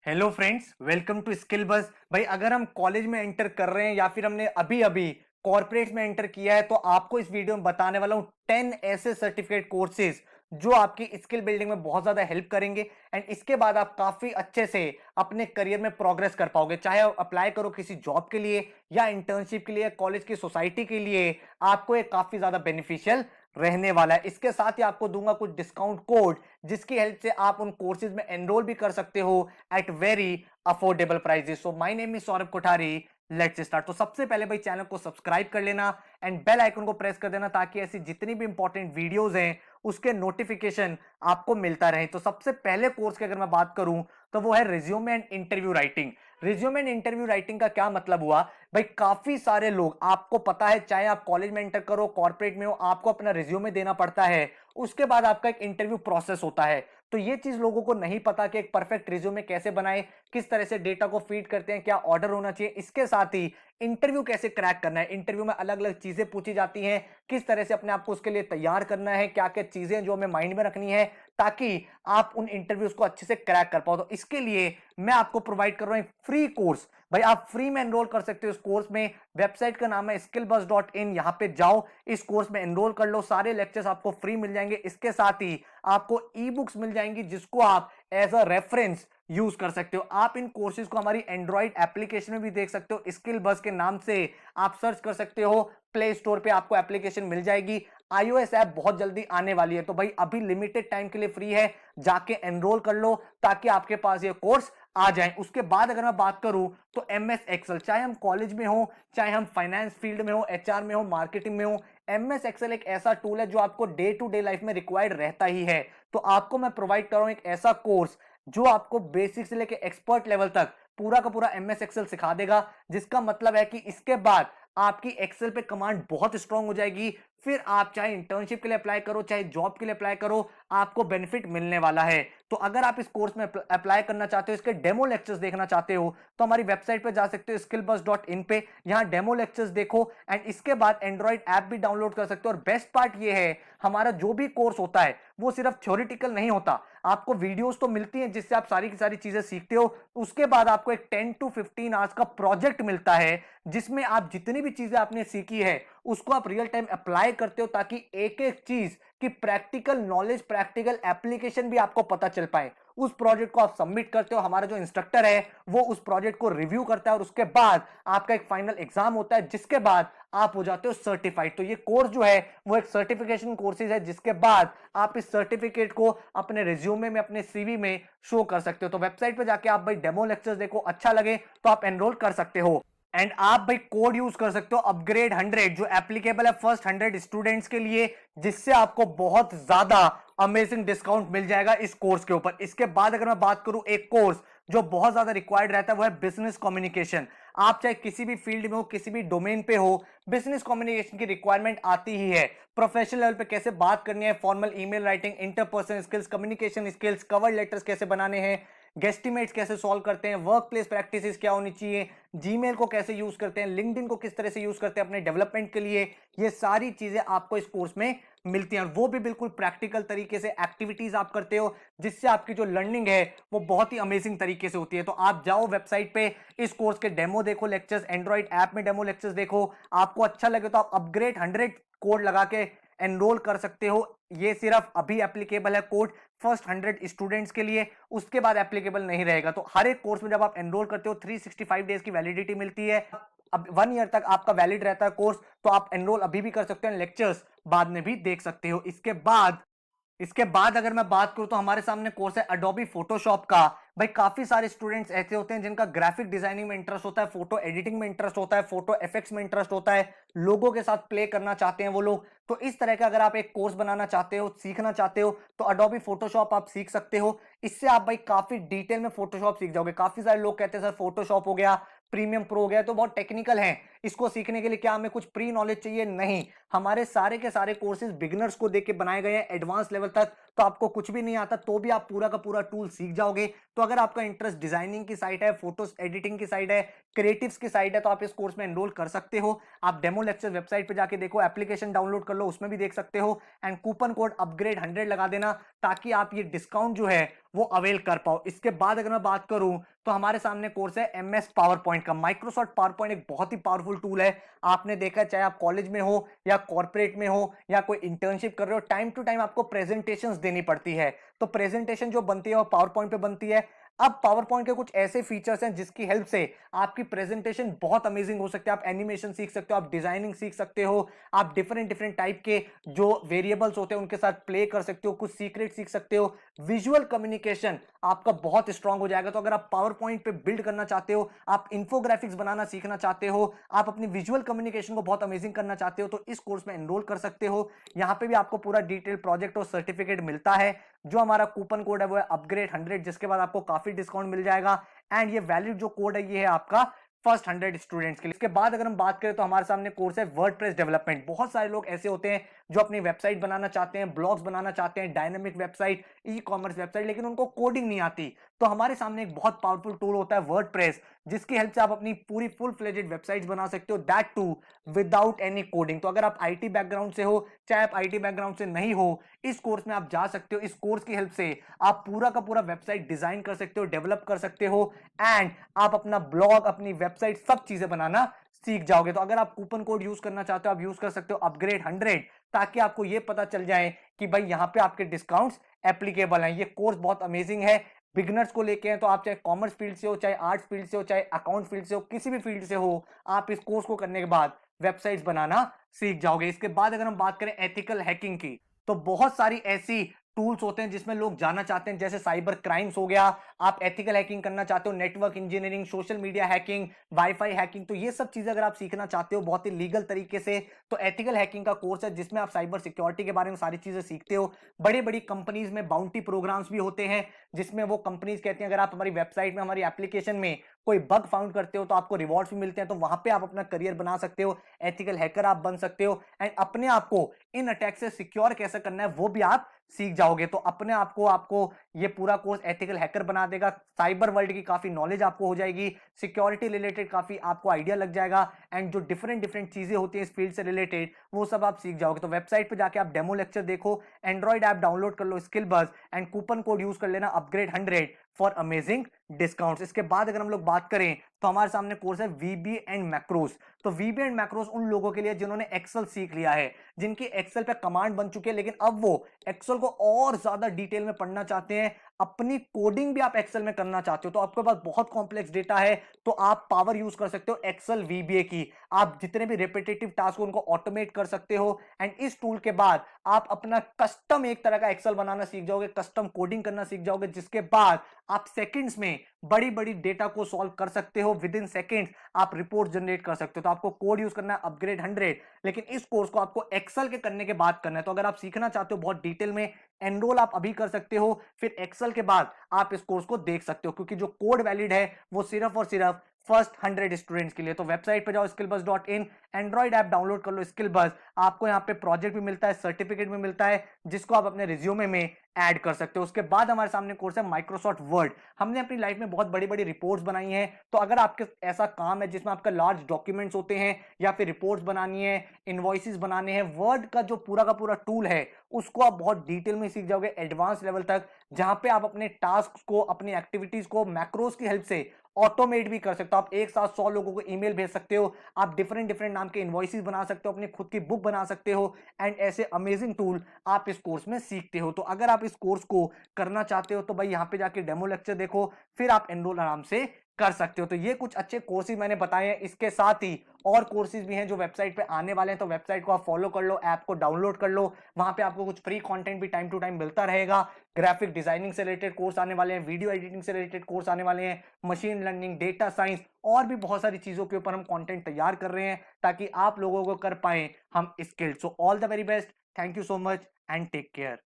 Hello friends, welcome to Skill Bus. भाई, अगर हम कॉलेज में एंटर कर रहे हैं या फिर हमने अभी अभी कॉर्पोरेट्स में एंटर किया है तो आपको इस वीडियो में बताने वाला हूं 10 ऐसे सर्टिफिकेट कोर्सेज जो आपकी स्किल बिल्डिंग में बहुत ज्यादा हेल्प करेंगे। एंड इसके बाद आप काफी अच्छे से अपने करियर में प्रोग्रेस कर पाओगे, चाहे आप अप्लाई करो किसी जॉब के लिए या इंटर्नशिप के लिए, कॉलेज की सोसाइटी के लिए। आपको ये काफी ज्यादा बेनिफिशियल रहने वाला है। इसके साथ ही आपको दूंगा कुछ डिस्काउंट कोड जिसकी हेल्प से आप उन कोर्सेज में एनरोल भी कर सकते हो at very affordable prices. So my name is Saurabh Kothari. Let's start. तो सबसे पहले भाई चैनल को सब्सक्राइब कर लेना एंड बेल आइकन को प्रेस कर देना ताकि ऐसी जितनी भी इंपॉर्टेंट वीडियोस हैं उसके नोटिफिकेशन आपको मिलता रहे। तो सबसे पहले कोर्स की अगर मैं बात करूं तो वो है resume and interview writing. Resume and interview writing का क्या मतलब हुआ भाई? काफी सारे लोग, आपको पता है, चाहे आप कॉलेज में एंटर करो, कॉर्पोरेट में हो, आपको अपना रिज्यूमे देना पड़ता है, उसके बाद आपका एक इंटरव्यू प्रोसेस होता है। तो ये चीज लोगों को नहीं पता कि एक परफेक्ट रिज्यूमे कैसे बनाए, किस तरह से डेटा को फीड करते हैं, क्या ऑर्डर होना चाहिए। इसके साथ ही इंटरव्यू कैसे क्रैक करना है, इंटरव्यू में अलग अलग चीजें पूछी जाती हैं, किस तरह से अपने आप को उसके लिए तैयार करना है, क्या क्या चीजें जो हमें माइंड में रखनी है ताकि आप उन इंटरव्यूज को अच्छे से क्रैक कर पाओ। तो इसके लिए मैं आपको प्रोवाइड कर रहा हूं फ्री कोर्स। भाई, आप फ्री में एनरोल कर सकते हो इस कोर्स में। वेबसाइट का नाम है skillbus.in। यहां पे जाओ, इस कोर्स में एनरोल कर लो, सारे लेक्चर्स आपको फ्री मिल जाएंगे। इसके साथ ही आपको ई बुक्स मिल जाएंगी जिसको आप एज अ रेफरेंस यूज कर सकते हो। आप इन कोर्सेज को हमारी एंड्रॉइड एप्लीकेशन में भी देख सकते हो। स्किल बस के नाम से आप सर्च कर सकते हो, प्ले स्टोर पे आपको एप्लीकेशन मिल जाएगी। iOS ऐप बहुत जल्दी आने वाली है, तो भाई अभी लिमिटेड टाइम के लिए फ्री है, जाके एनरोल कर लो ताकि आपके पास ये कोर्स आ जाए। उसके बाद अगर मैं बात करूं तो MS एक्सेल, चाहे हम कॉलेज में हो, चाहे हम फाइनेंस फील्ड में हो, HR में हो, मार्केटिंग में हो, MS एक्सेल एक ऐसा टूल है जो आपको डे टू डे लाइफ में रिक्वायर्ड रहता ही है। तो आपको मैं प्रोवाइड कर रहा हूं एक ऐसा कोर्स जो आपको बेसिक से लेकर एक्सपर्ट लेवल तक पूरा का पूरा MS एक्सेल सिखा देगा, जिसका मतलब है कि इसके बाद आपकी एक्सेल पे कमांड बहुत स्ट्रांग हो जाएगी। फिर आप चाहे इंटर्नशिप के लिए अप्लाई करो, चाहे जॉब के लिए अप्लाई करो, आपको बेनिफिट मिलने वाला है। तो अगर आप इस कोर्स में अप्लाई करना चाहते हो, इसके डेमो लेक्चर्स देखना चाहते हो, तो हमारी वेबसाइट पे जा सकते हो skillbus.in पे, यहां डेमो लेक्चर्स देखो एंड इसके बाद एंड्रॉइड ऐप भी डाउनलोड कर सकते हो। और बेस्ट पार्ट ये है, हमारा जो भी कोर्स होता है वो सिर्फ थ्योरेटिकल नहीं होता, आपको वीडियोस तो मिलती हैं जिससे आप सारी की सारी चीजें सीखते हो। उसके बाद आपको एक 10 to 15 आवर्स का प्रोजेक्ट मिलता है जिसमें आप जितनी भी चीजें आपने सीखी है उसको आप रियल टाइम अप्लाई करते हो ताकि एक एक चीज की प्रैक्टिकल नॉलेज, प्रैक्टिकल एप्लीकेशन भी आपको पता चल पाए। उस प्रोजेक्ट को आप सबमिट करते हो, हमारा जो इंस्ट्रक्टर है वो उस प्रोजेक्ट को रिव्यू करता है और उसके बाद आपका एक फाइनल एग्जाम होता है जिसके बाद आप हो जाते हो सर्टिफाइड। तो ये कोर्स जो है वो एक सर्टिफिकेशन कोर्सेज है जिसके बाद आप इस सर्टिफिकेट को अपने रिज्यूमे में, अपने CV में शो कर सकते हो। तो वेबसाइट पे जाके आप भाई डेमो लेक्चर्स देखो, अच्छा लगे तो आप एनरोल कर सकते हो। एंड आप भाई कोड यूज कर सकते हो अपग्रेड 100 जो एप्लीकेबल है फर्स्ट 100 स्टूडेंट्स के लिए, जिससे आपको बहुत ज्यादा अमेजिंग डिस्काउंट मिल जाएगा इस कोर्स के ऊपर। इसके बाद अगर मैं बात करूं एक कोर्स जो बहुत ज्यादा रिक्वायर्ड रहता है वो है बिजनेस कम्युनिकेशन। आप चाहे किसी भी फील्ड में हो, किसी भी डोमेन पे हो, बिजनेस कम्युनिकेशन की रिक्वायरमेंट आती ही है। प्रोफेशनल लेवल पे कैसे बात करनी है, formal email writing, interpersonal skills, communication skills, cover letters कैसे बनाने हैं, गेस्टिमेट्स कैसे सॉल्व करते हैं, वर्क प्लेस प्रैक्टिसेस क्या होनी चाहिए, जीमेल को कैसे यूज करते हैं, लिंक्डइन को किस तरह से यूज करते हैं अपने डेवलपमेंट के लिए, ये सारी चीजें आपको इस कोर्स में मिलती हैं। और वो भी बिल्कुल प्रैक्टिकल तरीके से एक्टिविटीज आप करते हो जिससे आपकी जो लर्निंग है वो बहुत ही अमेजिंग तरीके से होती है। तो आप जाओ वेबसाइट पे, इस कोर्स के डेमो देखो, लेक्चर्स एंड्रॉइड ऐप में डेमो लेक्चर्स देखो। आपको अच्छा लगे तो आप अपग्रेड 100 कोड लगा के एनरोल कर सकते हो। ये सिर्फ अभी एप्लीकेबल है कोड फर्स्ट 100 स्टूडेंट्स के लिए, उसके बाद एप्लीकेबल नहीं रहेगा। तो हर एक कोर्स में जब आप एनरोल करते हो 365 डेज की वैलिडिटी मिलती है। अब 1 ईयर तक आपका वैलिड रहता है कोर्स, तो आप एनरोल अभी भी कर सकते हो, लेक्चर्स बाद में भी देख सकते हो। इसके बाद अगर मैं बात करूं तो हमारे सामने कोर्स है अडोबी फोटोशॉप का। भाई, काफी सारे स्टूडेंट्स ऐसे होते हैं जिनका ग्राफिक डिजाइनिंग में इंटरेस्ट होता है, फोटो एडिटिंग में इंटरेस्ट होता है, फोटो इफेक्ट्स में इंटरेस्ट होता है, लोगों के साथ प्ले करना चाहते हैं वो लोग। तो इस तरह का अगर आप एक कोर्स बनाना चाहते हो, सीखना चाहते हो, तो अडोबी फोटोशॉप आप सीख सकते हो। इससे आप भाई काफी डिटेल में फोटोशॉप सीख जाओगे। काफी सारे लोग कहते हैं सर फोटोशॉप हो गया, प्रीमियम प्रो हो गया तो बहुत टेक्निकल है, इसको सीखने के लिए क्या हमें कुछ प्री नॉलेज चाहिए? नहीं, हमारे सारे के सारे कोर्सेज बिगिनर्स को देके बनाए गए हैं एडवांस लेवल तक। तो आपको कुछ भी नहीं आता तो भी आप पूरा का पूरा टूल सीख जाओगे। तो अगर आपका इंटरेस्ट डिजाइनिंग की साइड है, फोटोज एडिटिंग की साइड है, क्रिएटिव्स की साइड है, तो आप इस कोर्स में एनरोल कर सकते हो। आप डेमो लेक्चर वेबसाइट पे जाके देखो, एप्लीकेशन डाउनलोड कर लो, उसमें भी देख सकते हो। एंड कूपन कोड अपग्रेड 100 लगा देना ताकि आप ये डिस्काउंट जो है वो अवेल कर पाओ। इसके बाद अगर मैं बात करूं तो हमारे सामने कोर्स है एमएस पावर पॉइंट का। माइक्रोसॉफ्ट पावर पॉइंट एक बहुत ही पावरफुल टूल है। आपने देखा, चाहे आप कॉलेज में हो या कॉर्पोरेट में हो या कोई इंटर्नशिप कर रहे हो, टाइम टू टाइम आपको प्रेजेंटेशंस देनी पड़ती है। तो प्रेजेंटेशन जो बनती है वो पावर पॉइंट पे बनती है। अब पावर पॉइंट के कुछ ऐसे फीचर्स हैं जिसकी हेल्प से आपकी प्रेजेंटेशन बहुत अमेजिंग हो सकती है। आप एनिमेशन सीख सकते हो, आप डिजाइनिंग सीख सकते हो, आप डिफरेंट डिफरेंट टाइप के जो वेरिएबल्स होते हैं उनके साथ प्ले कर सकते हो, कुछ सीक्रेट सीख सकते हो। विजुअल कम्युनिकेशन आपका बहुत स्ट्रांग हो जाएगा। तो अगर आप पावर पॉइंट पे बिल्ड करना चाहते हो, आप इंफोग्राफिक्स बनाना सीखना चाहते हो, आप अपनी विजुअल कम्युनिकेशन को बहुत अमेजिंग करना चाहते हो, तो इस कोर्स में एनरोल कर सकते हो। यहाँ पे भी आपको पूरा डिटेल प्रोजेक्ट और सर्टिफिकेट मिलता है। जो हमारा कूपन कोड है वो है अपग्रेड 100, जिसके बाद आपको काफी डिस्काउंट मिल जाएगा। एंड ये वैलिड जो कोड है ये है आपका फर्स्ट 100 स्टूडेंट्स के लिए। इसके बाद अगर हम बात करें तो हमारे सामने कोर्स है वर्डप्रेस डेवलपमेंट। बहुत सारे लोग ऐसे होते हैं जो अपनी वेबसाइट बनाना चाहते हैं, ब्लॉग्स बनाना चाहते हैं, dynamic website, e commerce website, लेकिन उनको कोडिंग नहीं आती। तो हमारे सामने एक बहुत पावरफुल टूल होता है वर्डप्रेस, जिसकी हेल्प से आप अपनी पूरी फुल फ्लेजेड वेबसाइट्स बना सकते हो, that too without any coding. तो अगर आप आईटी बैकग्राउंड से हो, चाहे आप आईटी बैकग्राउंड से नहीं हो, इस कोर्स में आप जा सकते हो। इस कोर्स की हेल्प से आप पूरा का पूरा वेबसाइट डिजाइन कर सकते हो, डेवलप कर सकते हो, एंड आप अपना ब्लॉग, अपनी वेबसाइट, सब चीजें बनाना सीख जाओगे। तो अगर आप कूपन कोड यूज करना चाहते हो, आप यूज कर सकते हो अपग्रेड 100, ताकि आपको ये पता चल जाए कि भाई यहाँ पे आपके डिस्काउंट्स एप्लीकेबल हैं। ये कोर्स बहुत अमेजिंग है, बिगनर्स को लेके हैं। तो आप चाहे कॉमर्स फील्ड से हो, चाहे आर्ट्स फील्ड से हो, चाहे अकाउंट फील्ड से हो, किसी भी फील्ड से हो, आप इस कोर्स को करने के बाद वेबसाइट्स बनाना सीख जाओगे। इसके बाद अगर हम बात करें एथिकल हैकिंग की, तो बहुत सारी ऐसी टूल्स होते हैं जिसमें लोग जाना चाहते हैं, जैसे साइबर क्राइम्स हो गया, आप एथिकल हैकिंग करना चाहते हो, network engineering, social media hacking, wifi hacking. तो ये सब चीजें अगर आप सीखना चाहते हो बहुत ही लीगल तरीके से, तो एथिकल हैकिंग का कोर्स है जिसमें आप साइबर सिक्योरिटी के बारे में सारी चीजें सीखते हो। बड़ी बड़ी कंपनीज में बाउंटी प्रोग्राम्स भी होते हैं, जिसमें वो कंपनीज कहती हैं अगर आप हमारी वेबसाइट में, हमारी एप्लीकेशन में कोई बग फाउंड करते हो तो आपको रिवॉर्ड्स भी मिलते हैं। तो वहां पे आप अपना करियर बना सकते हो, एथिकल हैकर आप बन सकते हो, एंड अपने आप को इन अटैक से सिक्योर कैसे करना है वो भी आप सीख जाओगे। तो अपने आप को आपको ये पूरा कोर्स एथिकल हैकर बना देगा। साइबर वर्ल्ड की काफी नॉलेज आपको हो जाएगी, सिक्योरिटी रिलेटेड काफी आपको आइडिया लग जाएगा, एंड जो डिफरेंट डिफरेंट चीजें होती हैं इस फील्ड से रिलेटेड वो सब आप सीख जाओगे। तो वेबसाइट पे जाके आप डेमो लेक्चर देखो, एंड्रॉइड ऐप डाउनलोड कर लो स्किल बज, एंड कूपन कोड यूज कर लेना अपग्रेड 100 फॉर अमेजिंग डिस्काउंट्स। इसके बाद अगर हम लोग बात करें तो हमारे सामने कोर्स है वीबी एंड मैक्रोस। तो वीबी एंड मैक्रोस उन लोगों के लिए जिन्होंने एक्सेल सीख लिया है, जिनकी एक्सेल पे कमांड बन चुकी है, लेकिन अब वो एक्सेल को और ज्यादा डिटेल में पढ़ना चाहते हैं, अपनी कोडिंग भी आप एक्सेल में करना चाहते हो, तो आपके पास बहुत कॉम्प्लेक्स डेटा है, तो आप पावर यूज कर सकते हो एक्सेल वीबीए की। आप जितने भी रिपीटेटिव टास्क हो उनको ऑटोमेट कर सकते हो, एंड इस टूल के बाद आप अपना कस्टम एक तरह का एक्सेल बनाना सीख जाओगे, कस्टम कोडिंग करना सीख जाओगे, जिसके बाद आप सेकंड्स में बड़ी बड़ी डेटा को सॉल्व कर सकते हो। विद इन सेकंड्स आप रिपोर्ट जनरेट कर सकते हो। तो आपको कोड यूज करना है अपग्रेड 100, लेकिन इस कोर्स को आपको एक्सेल के करने के बाद करना है। तो अगर आप सीखना चाहते हो बहुत डिटेल में, एनरोल आप अभी कर सकते हो, फिर एक्सेल के बाद आप इस कोर्स को देख सकते हो, क्योंकि जो कोड वैलिड है वो सिर्फ और सिर्फ फर्स्ट 100 स्टूडेंट्स के लिए। तो वेबसाइट पे जाओ skillbuzz.in, एंड्रॉइड ऐप डाउनलोड कर लो स्किलबज, आपको यहाँ पे प्रोजेक्ट भी मिलता है, सर्टिफिकेट भी मिलता है, जिसको आप अपने रिज्यूमे में ऐड कर सकते हो। उसके बाद हमारे सामने कोर्स है माइक्रोसॉफ्ट वर्ड। हमने अपनी लाइफ में बहुत बड़ी बड़ी रिपोर्ट्स बनाई हैं, तो अगर आपके ऐसा काम है जिसमें आपका लार्ज डॉक्यूमेंट्स होते हैं या फिर रिपोर्ट्स बनानी है, इनवॉइसेस बनाने हैं, वर्ड का जो पूरा का पूरा टूल है उसको आप बहुत डिटेल में सीख जाओगे, एडवांस लेवल तक, जहां पे आप अपने टास्क को, अपनी एक्टिविटीज को मैक्रोस की हेल्प से ऑटोमेट भी कर सकते हो। आप एक साथ 100 लोगों को ईमेल भेज सकते हो, आप डिफरेंट डिफरेंट नाम के इनवॉइसेस बना सकते हो, अपनी खुद की बुक बना सकते हो, एंड ऐसे अमेजिंग टूल आप इस कोर्स में सीखते हो। तो अगर आप इस कोर्स को करना चाहते हो तो भाई यहाँ पे जाके डेमो लेक्चर देखो, फिर आप एनरोल आराम से कर सकते हो। तो ये कुछ अच्छे कोर्सेज मैंने बताए हैं। इसके साथ ही और कोर्सेज भी हैं जो वेबसाइट पे आने वाले हैं, तो वेबसाइट को आप फॉलो कर लो, ऐप को डाउनलोड कर लो, वहां पे आपको कुछ फ्री कंटेंट भी टाइम टू टाइम मिलता रहेगा। ग्राफिक डिजाइनिंग से रिलेटेड कोर्स आने वाले हैं, वीडियो एडिटिंग से रिलेटेड कोर्स आने वाले हैं, मशीन लर्निंग, डेटा साइंस, और भी बहुत सारी चीजों के ऊपर हम कंटेंट तैयार कर रहे हैं ताकि आप लोगों को कर पाए हम skilled. So all the very best, thank you so much and take care.